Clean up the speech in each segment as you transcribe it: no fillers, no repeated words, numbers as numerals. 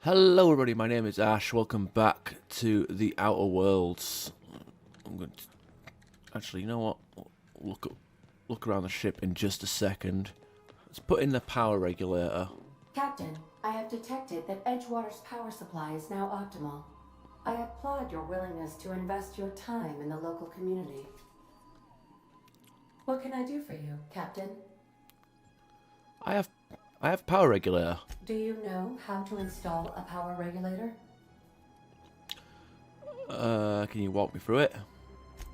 Hello everybody, my name is Ash. Welcome back to the Outer Worlds. I'm going to actually, you know what? Look around the ship in just a second. Let's put in the power regulator. Captain, I have detected that Edgewater's power supply is now optimal. I applaud your willingness to invest your time in the local community. What can I do for you, Captain? I have power regulator. Do you know how to install a power regulator? Can you walk me through it?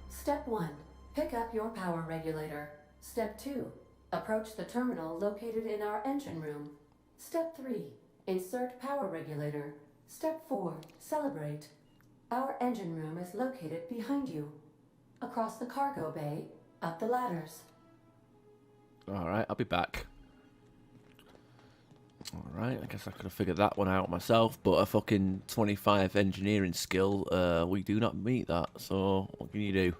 Step 1. Pick up your power regulator. Step 2. Approach the terminal located in our engine room. Step 3. Insert power regulator. Step 4. Celebrate. Our engine room is located behind you. Across the cargo bay, up the ladders. Alright, I'll be back. Alright, I guess I could have figured that one out myself, but a fucking 25 engineering skill, we do not meet that, so what can you do?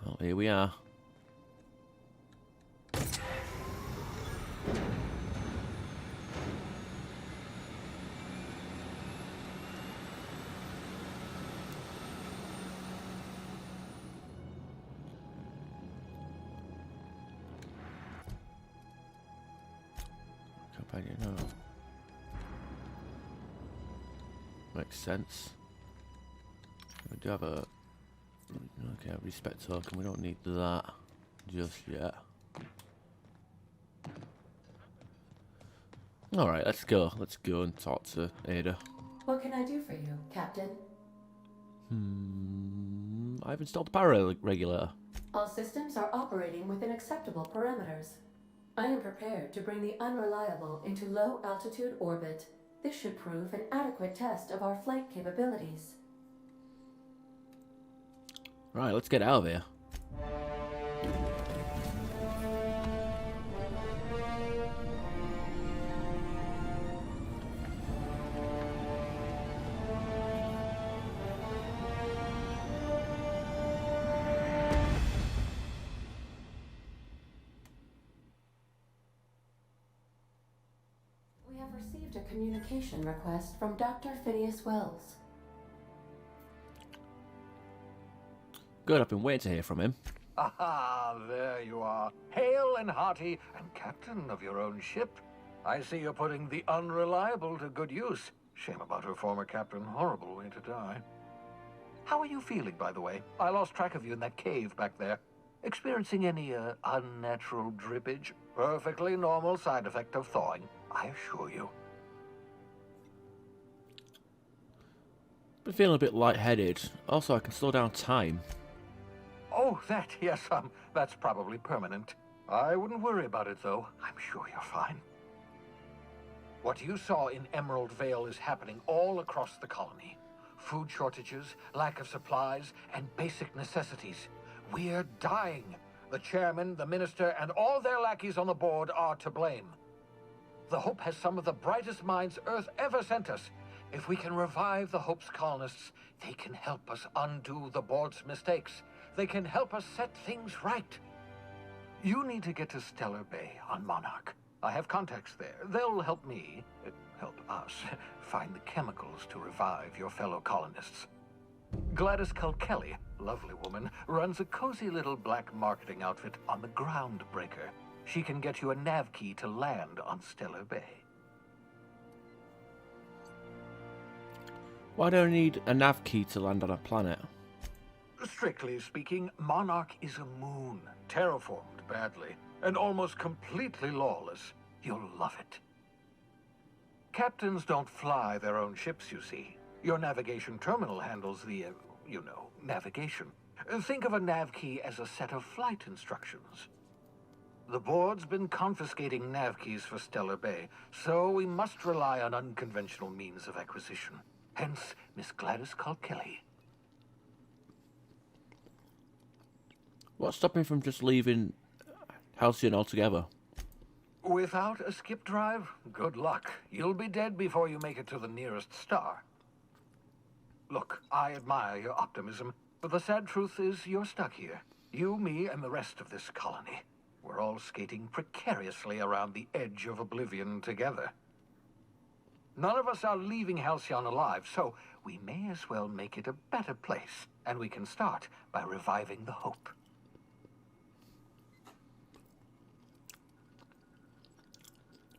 Well, here we are. Companion, no. Makes sense. We do have a... Okay, a respect token. We don't need that just yet. Alright, let's go. Let's go and talk to Ada. What can I do for you, Captain? I've installed the power regulator. All systems are operating within acceptable parameters. I am prepared to bring the unreliable into low altitude orbit. This should prove an adequate test of our flight capabilities. Right, let's get out of here. We have received a communication request from Dr. Phineas Wells. Good, I've been waiting to hear from him. Aha, there you are. Hale and hearty, and captain of your own ship. I see you're putting the unreliable to good use. Shame about her former captain. Horrible way to die. How are you feeling, by the way? I lost track of you in that cave back there. Experiencing any, unnatural drippage? Perfectly normal side effect of thawing, I assure you. Been feeling a bit lightheaded. Also, I can slow down time. Oh, that, yes, that's probably permanent. I wouldn't worry about it, though. I'm sure you're fine. What you saw in Emerald Vale is happening all across the colony. Food shortages, lack of supplies, and basic necessities. We're dying. The chairman, the minister, and all their lackeys on the board are to blame. The Hope has some of the brightest minds Earth ever sent us. If we can revive the Hope's colonists, they can help us undo the board's mistakes. They can help us set things right. You need to get to Stellar Bay on Monarch. I have contacts there. They'll help me, help us, find the chemicals to revive your fellow colonists. Gladys Kelly, lovely woman, runs a cozy little black marketing outfit on the Groundbreaker. She can get you a nav key to land on Stellar Bay. Why do I need a nav key to land on a planet? Strictly speaking, Monarch is a moon, terraformed badly, and almost completely lawless. You'll love it. Captains don't fly their own ships, you see. Your navigation terminal handles the, navigation. Think of a nav key as a set of flight instructions. The board's been confiscating nav keys for Stellar Bay, so we must rely on unconventional means of acquisition. Hence, Miss Gladys Kelly. What's stopping me from just leaving Halcyon altogether? Without a skip drive, good luck. You'll be dead before you make it to the nearest star. Look, I admire your optimism, but the sad truth is you're stuck here. You, me, and the rest of this colony. We're all skating precariously around the edge of oblivion together. None of us are leaving Halcyon alive, so we may as well make it a better place. And we can start by reviving the hope.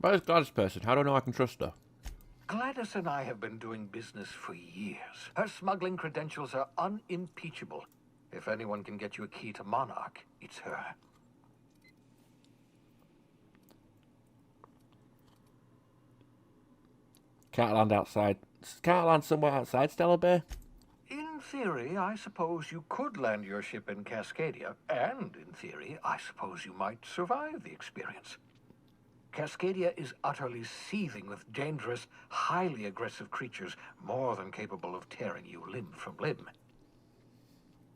But this Gladys person, how do I know I can trust her? Gladys and I have been doing business for years. Her smuggling credentials are unimpeachable. If anyone can get you a key to Monarch, it's her. Can't land outside. Can't land somewhere outside Stellar Bay? In theory, I suppose you could land your ship in Cascadia, and in theory, I suppose you might survive the experience. Cascadia is utterly seething with dangerous, highly aggressive creatures, more than capable of tearing you limb from limb.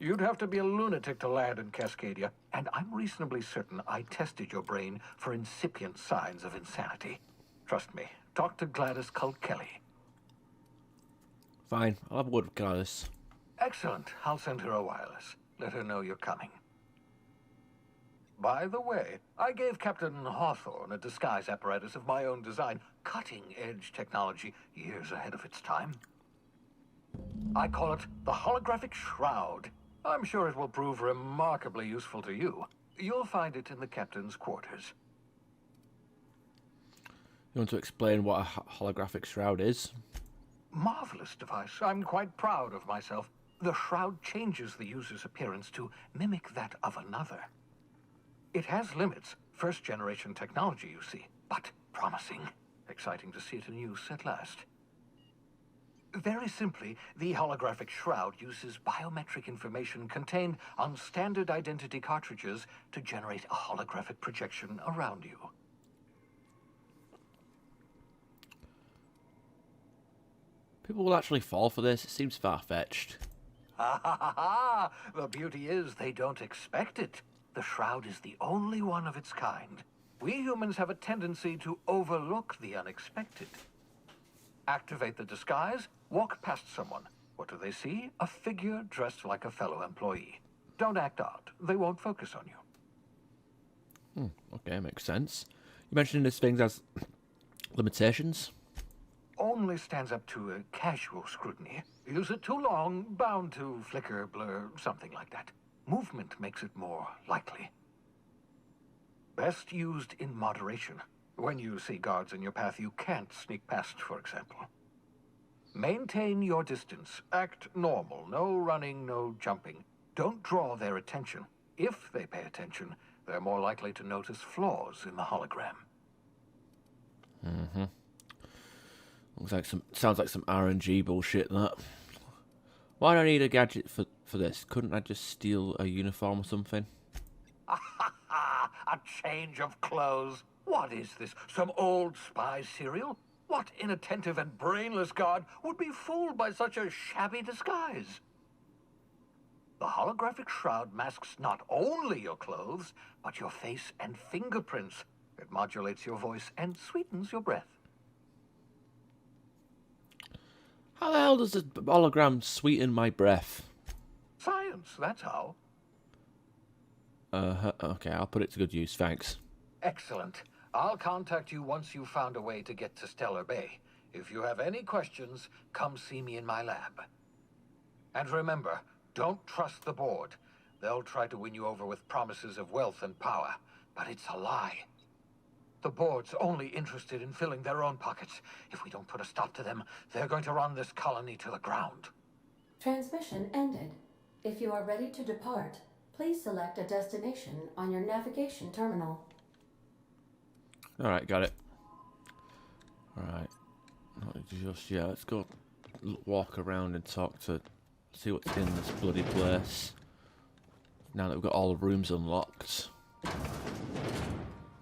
You'd have to be a lunatic to land in Cascadia, and I'm reasonably certain I tested your brain for incipient signs of insanity. Trust me, talk to Gladys Kelly. Fine, I'll have a word with Gladys. Excellent. I'll send her a wireless. Let her know you're coming. By the way, I gave Captain Hawthorne a disguise apparatus of my own design, cutting-edge technology years ahead of its time. I call it the Holographic Shroud. I'm sure it will prove remarkably useful to you. You'll find it in the captain's quarters. You want to explain what a holographic shroud is? Marvelous device. I'm quite proud of myself. The shroud changes the user's appearance to mimic that of another. It has limits. First-generation technology, you see, but promising. Exciting to see it in use at last. Very simply, the holographic shroud uses biometric information contained on standard identity cartridges to generate a holographic projection around you. People will actually fall for this? It seems far-fetched. Ha ha ha ha! The beauty is they don't expect it. The shroud is the only one of its kind. We humans have a tendency to overlook the unexpected. Activate the disguise, walk past someone. What do they see? A figure dressed like a fellow employee. Don't act out. They won't focus on you. Okay, makes sense. You mentioned this thing has limitations? Only stands up to a casual scrutiny. Use it too long, bound to flicker, blur, something like that. Movement makes it more likely. Best used in moderation. When you see guards in your path you can't sneak past, for example. Maintain your distance. Act normal. No running, no jumping. Don't draw their attention. If they pay attention, they're more likely to notice flaws in the hologram. Sounds like some RNG bullshit, that. Why do I need a gadget for this? Couldn't I just steal a uniform or something? A change of clothes. What is this? Some old spy serial? What inattentive and brainless guard would be fooled by such a shabby disguise? The holographic shroud masks not only your clothes, but your face and fingerprints. It modulates your voice and sweetens your breath. How the hell does the hologram sweeten my breath? Science, that's how. Okay, I'll put it to good use, thanks. Excellent. I'll contact you once you've found a way to get to Stellar Bay. If you have any questions, come see me in my lab. And remember, don't trust the board. They'll try to win you over with promises of wealth and power, but it's a lie. The board's only interested in filling their own pockets. If we don't put a stop to them, they're going to run this colony to the ground. Transmission ended. If you are ready to depart, please select a destination on your navigation terminal. Alright, got it. Alright. Not just yet. Let's go walk around and see what's in this bloody place. Now that we've got all the rooms unlocked.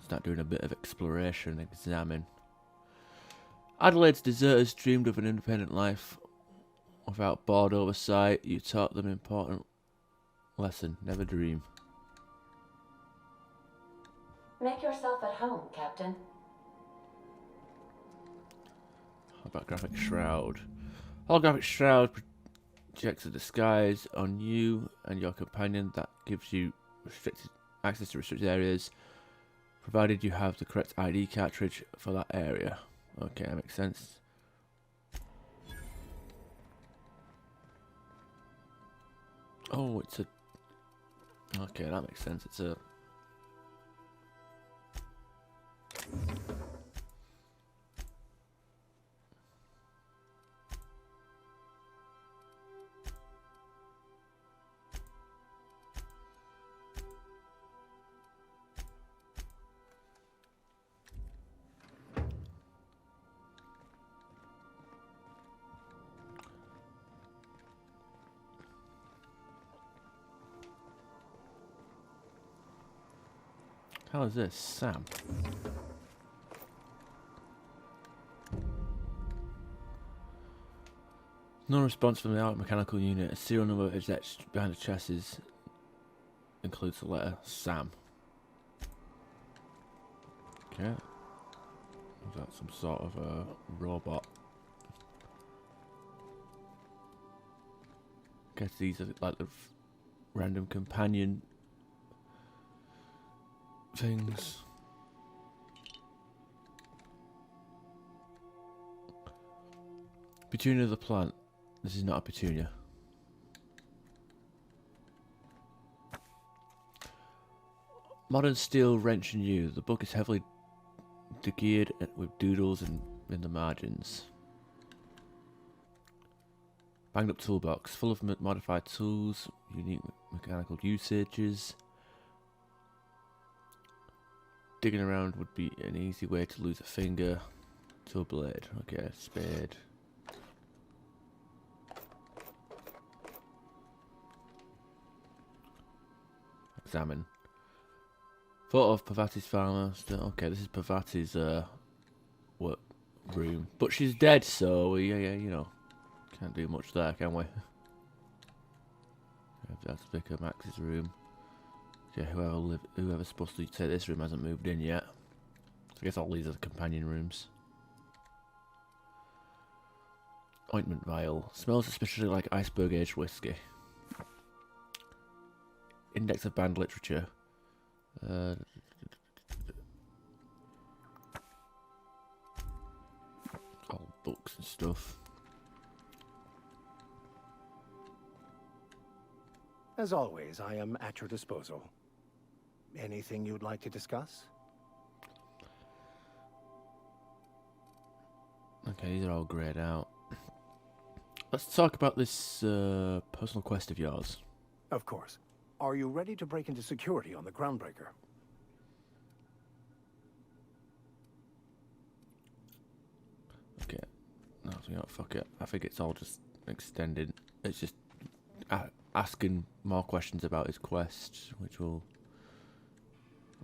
Start doing a bit of exploration, examine. Adelaide's deserters dreamed of an independent life without board oversight. You taught them important lesson. Never dream. Make yourself at home, Captain. Holographic shroud. Holographic shroud projects a disguise on you and your companion that gives you access to restricted areas, provided you have the correct ID cartridge for that area. Okay, that makes sense. Oh, it's a... Okay, that makes sense. It's a... How is this? Sam. No response from the out mechanical unit. A serial number is etched behind the chassis. Includes the letter Sam. Okay. Is that some sort of a robot? Guess these are like the random companion things. Petunia of the plant. This is not a petunia. Modern steel wrench and U. The book is heavily geared with doodles in the margins. Banged up toolbox, full of modified tools, unique mechanical usages. Digging around would be an easy way to lose a finger. To a blade. Okay, spade. Examine. Photo of Pavati's farmer. Okay, this is Pavati's work room. But she's dead, so yeah, you know. Can't do much there, can we? That's Vicar Max's room. Okay, whoever's supposed to take this room hasn't moved in yet. So I guess all these are the companion rooms. Ointment vial. Smells suspiciously like iceberg aged whiskey. Index of banned literature. All books and stuff. As always, I am at your disposal. Anything you'd like to discuss? Okay, these are all grayed out. Let's talk about this personal quest of yours. Of course. Are you ready to break into security on the Groundbreaker? Okay. No, you know, fuck it. I think it's all just extended. It's just asking more questions about his quest, which will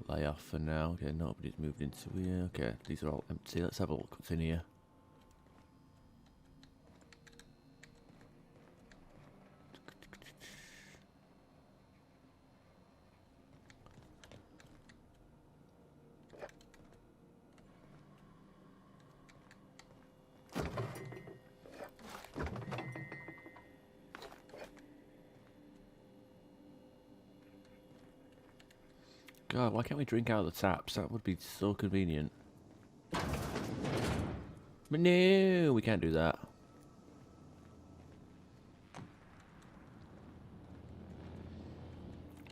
lay off for now. Okay, nobody's moved into here. Okay, these are all empty. Let's have a look what's in here. God, why can't we drink out of the taps? That would be so convenient. But no, we can't do that.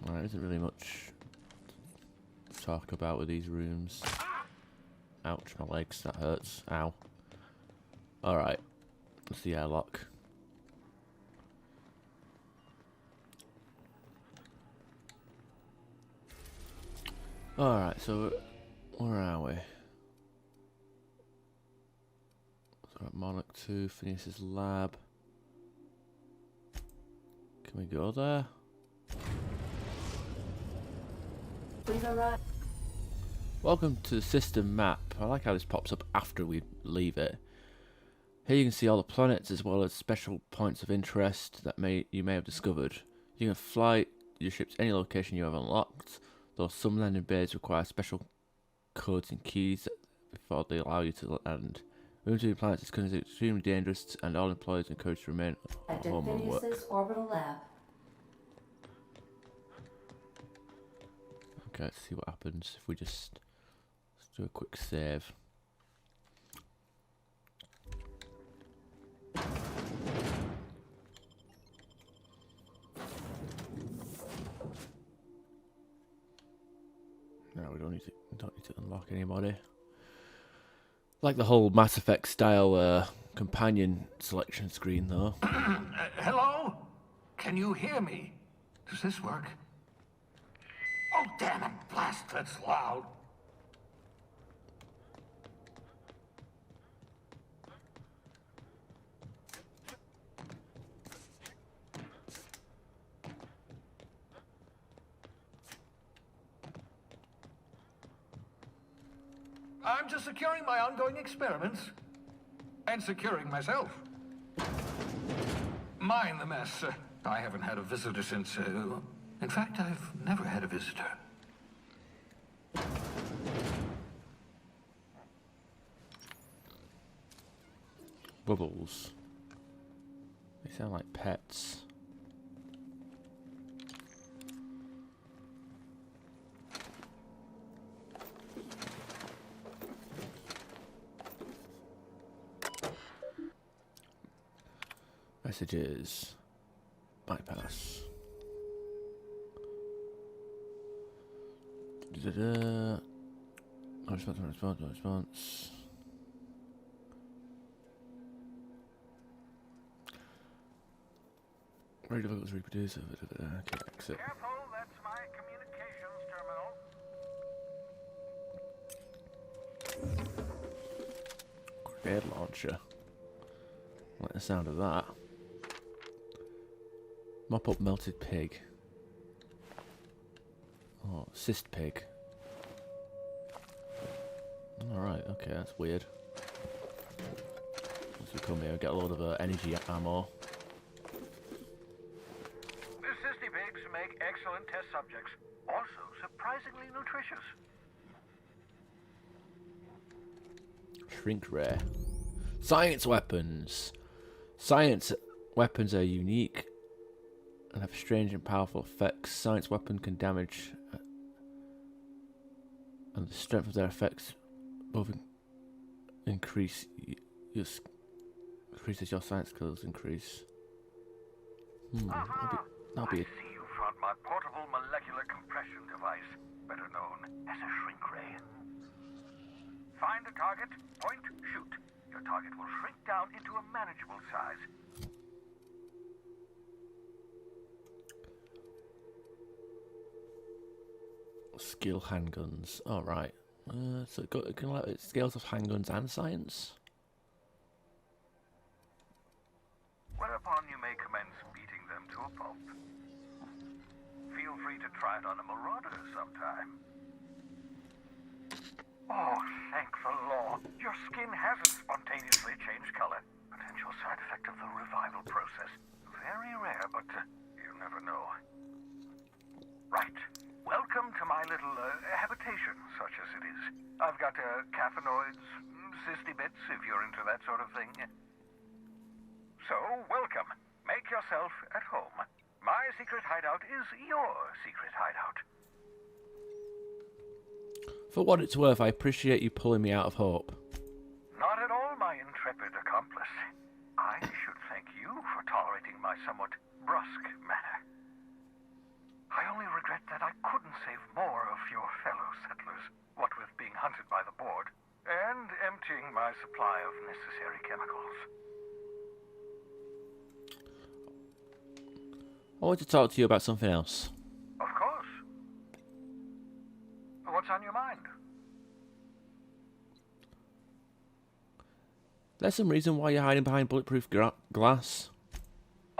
Well, there isn't really much to talk about with these rooms. Ouch, my legs, that hurts. Ow. Alright, that's the airlock. Alright, so where are we? So Monarch 2, Phineas's lab. Can we go there? Please arrive. Welcome to the system map. I like how this pops up after we leave it. Here you can see all the planets as well as special points of interest that you may have discovered. You can fly your ship to any location you have unlocked, though some landing bays require special codes and keys before they allow you to land. Moving to new planets is considered extremely dangerous, and all employees are encouraged to remain At home and work. Phineas's orbital lab. Okay, let's see what happens if we just let's do a quick save. No, we don't need to unlock anybody. Like the whole Mass Effect style companion selection screen, though. Hello? Can you hear me? Does this work? Oh, damn it, blast, that's loud. I'm just securing my ongoing experiments. And securing myself. Mind the mess. I haven't had a visitor since, in fact, I've never had a visitor. Bubbles. They sound like pets. Messages. Bypass. No response, no response, no response. Very difficult to reproduce. Okay, exit. Careful, that's my communications terminal. Grenade launcher. Like the sound of that. Mop up melted pig. Oh, cyst pig. Alright, okay, that's weird. Once we come here and get a load of energy ammo. The cysty pigs make excellent test subjects. Also surprisingly nutritious. Shrink ray. Science weapons! Science weapons are unique and have strange and powerful effects. Science weapon can damage and the strength of their effects both increases your science skills increase. That'll be I see you found my portable molecular compression device, better known as a shrink ray. Find a target, point, shoot. Your target will shrink down into a manageable size. skill handguns. All right. So it can let scales of handguns and science. Whereupon you may commence beating them to a pulp. Feel free to try it on a marauder sometime. Oh, thank the law. Your skin hasn't spontaneously changed color. Potential side effect of the revival process. Very rare, but you never know. Right. Welcome to my little habitation, such as it is. I've got caffeinoids, cysty bits, if you're into that sort of thing. So, welcome. Make yourself at home. My secret hideout is your secret hideout. For what it's worth, I appreciate you pulling me out of hope. Not at all, my intrepid accomplice. I should thank you for tolerating my somewhat brusque manner. I only regret that I couldn't save more of your fellow settlers, what with being hunted by the board, and emptying my supply of necessary chemicals. I want to talk to you about something else. Of course. What's on your mind? There's some reason why you're hiding behind bulletproof glass.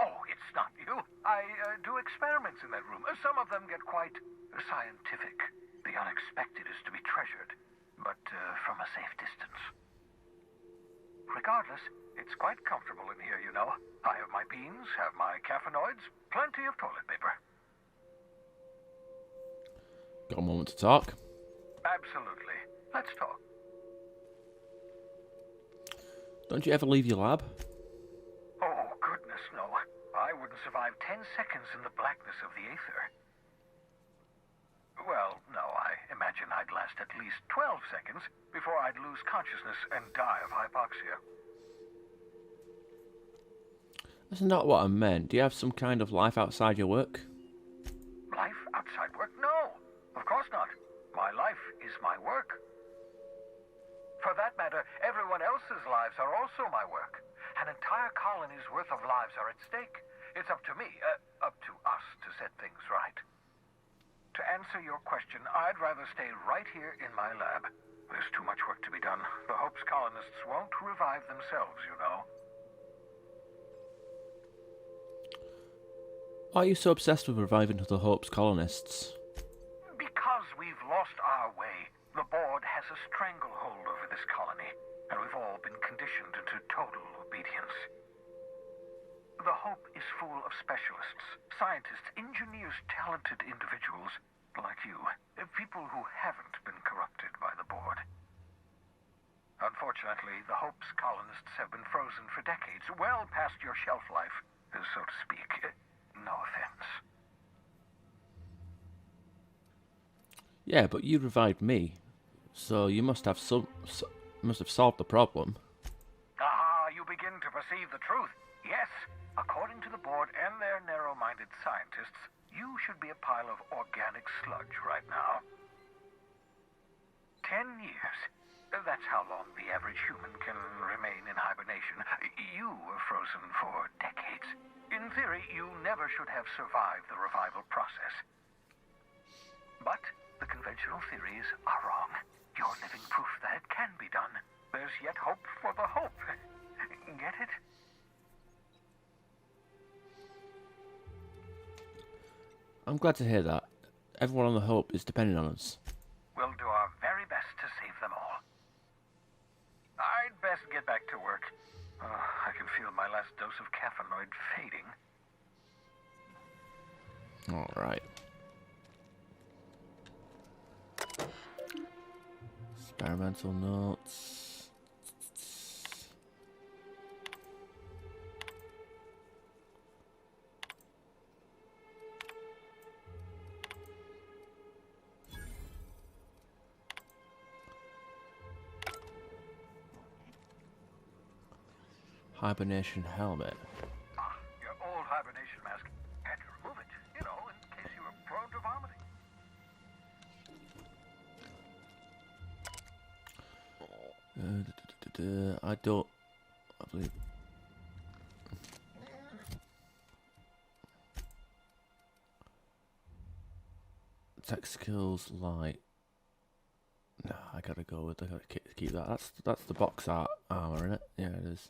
Oh, it's not you. I do experiments in that room. Some of them get quite scientific. The unexpected is to be treasured, but from a safe distance. Regardless, it's quite comfortable in here, you know. I have my beans, have my caffeinoids, plenty of toilet paper. Got a moment to talk? Absolutely. Let's talk. Don't you ever leave your lab? Oh, goodness, no. I wouldn't survive 10 seconds in the blackness of the aether. Well, no, I imagine I'd last at least 12 seconds before I'd lose consciousness and die of hypoxia. That's not what I meant. Do you have some kind of life outside your work? Life outside work? No, of course not. My life my work. For that matter, everyone else's lives are also my work. An entire colony's worth of lives are at stake. It's up to me, up to us, to set things right. To answer your question, I'd rather stay right here in my lab. There's too much work to be done. The Hope's colonists won't revive themselves, you know. Why are you so obsessed with reviving the Hope's colonists? Because we've lost our way. The board has a stranglehold over this colony, and we've all been conditioned into total obedience. The Hope is full of specialists, scientists, engineers, talented individuals like you. People who haven't been corrupted by the board. Unfortunately, the Hope's colonists have been frozen for decades, well past your shelf life, so to speak. No offense. Yeah, but you revived me, so you must have solved the problem. Ah, you begin to perceive the truth. Yes, according to the board and their narrow-minded scientists, you should be a pile of organic sludge right now. 10 years. That's how long the average human can remain in hibernation. You were frozen for decades. In theory, you never should have survived the revival process. But the conventional theories are wrong. You're living proof that it can be done. There's yet hope for the Hope. Get it? I'm glad to hear that. Everyone on the Hope is depending on us. We'll do our very best to save them all. I'd best get back to work. I can feel my last dose of caffeinoid fading. Alright. Experimental notes. Hibernation helmet. Your old hibernation mask. Had to remove it, you know, in case you were prone to vomiting. I don't. I believe. Tech skills light. No, I gotta go with. I gotta keep that. That's the box art armor, isn't it? Yeah, it is.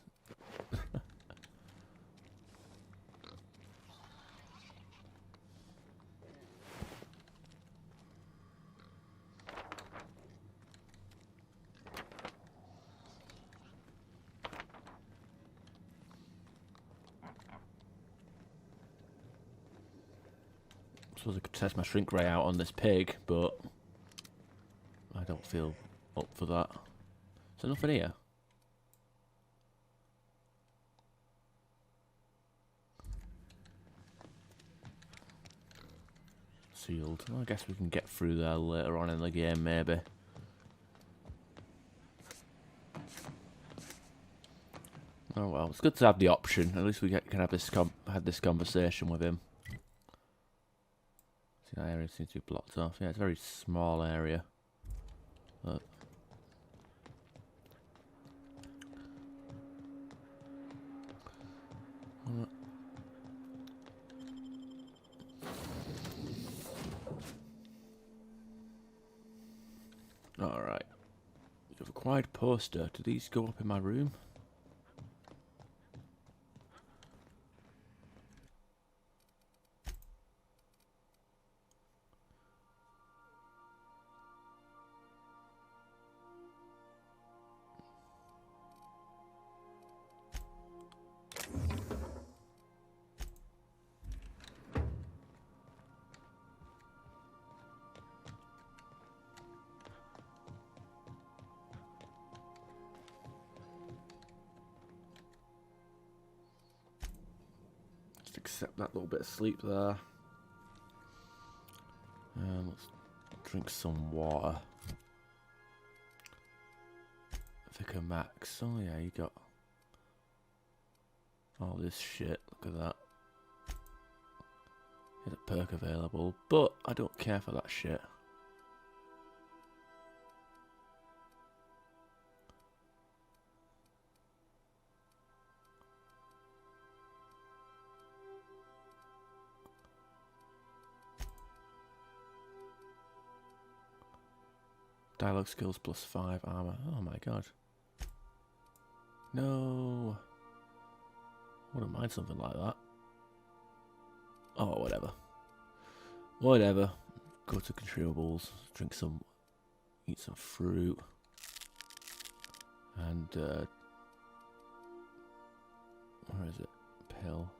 Suppose I could test my shrink ray out on this pig, but I don't feel up for that. Is there nothing here? Sealed. Well, I guess we can get through there later on in the game, maybe. Oh well, it's good to have the option. At least we can have this conversation with him. See, that area seems to be blocked off. Yeah, it's a very small area. But alright. You've acquired poster. Do these go up in my room? Accept that little bit of sleep there. Let's drink some water. Vicar Max. Oh yeah, you got all this shit. Look at that. Here's a perk available, but I don't care for that shit. Dialogue skills +5 armor. Oh my god. No. Wouldn't mind something like that. Oh, whatever. Whatever. Go to consumables, drink some, eat some fruit, and where is it? Pill.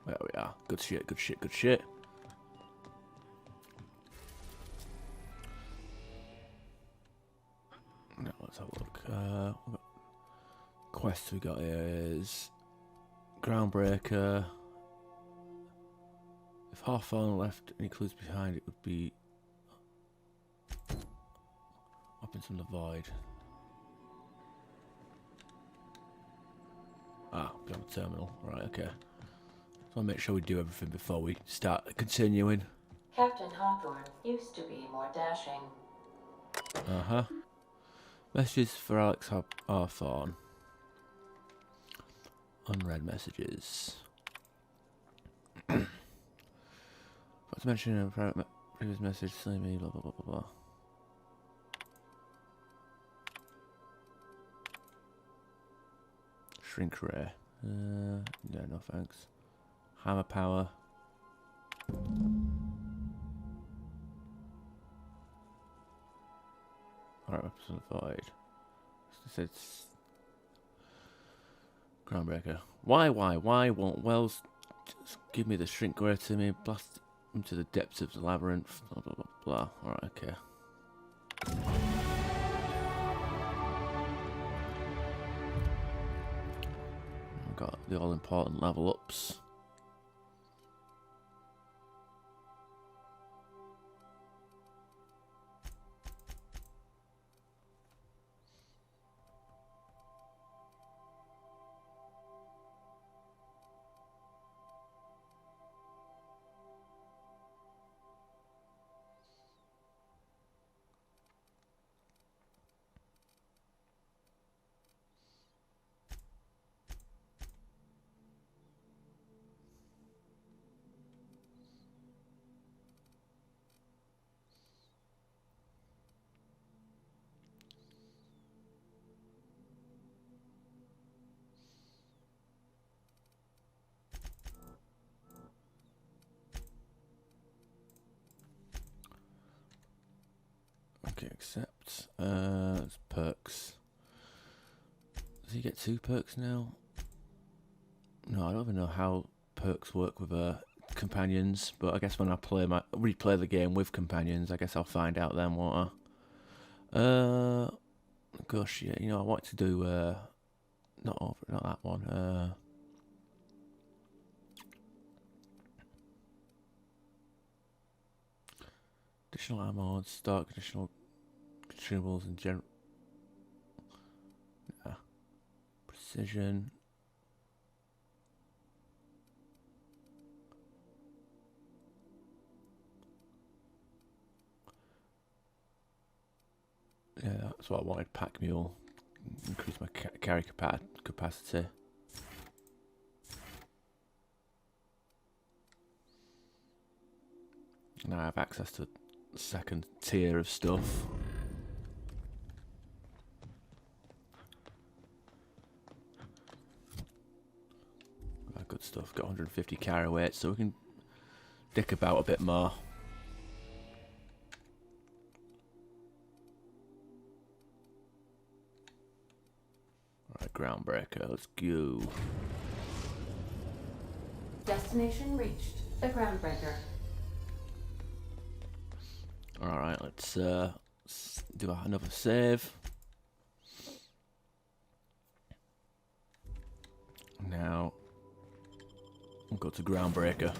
There we are. Good shit, good shit, good shit. Now let's have a look. What quests we got here is Groundbreaker. If Hawthorne left any clues behind, it would be weapons from the void. Ah, beyond the terminal. Right, okay. So I'll make sure we do everything before we start continuing. Captain Hawthorne used to be more dashing. Uh-huh. Messages for Alex Hawthorne. Unread messages. Forgot to mention in a previous message, say me, blah, blah, blah, blah, blah. Shrink ray. Yeah, no thanks. Hammer power. Alright, weapons of the void. It's Groundbreaker. Why won't Wells just give me the shrink ray to me, blast into the depths of the labyrinth, blah blah blah blah. Alright, okay. I've got the all important level ups. Okay, accept. It's perks. Does he get 2 perks now? No, I don't even know how perks work with companions, but I guess when I replay the game with companions, I guess I'll find out then, won't I? Gosh, yeah, you know, I wanted to do not that one. Additional ammo, stock, additional consumables, and general precision. Yeah, that's what I wanted. Pack mule, increase my carry capacity. Now I have access to the second tier of stuff. Good stuff. Got 150 carry weight, so we can dick about a bit more. Alright, Groundbreaker, let's go. Destination reached. The Groundbreaker. Alright, let's do another save. Now, we'll go to Groundbreaker.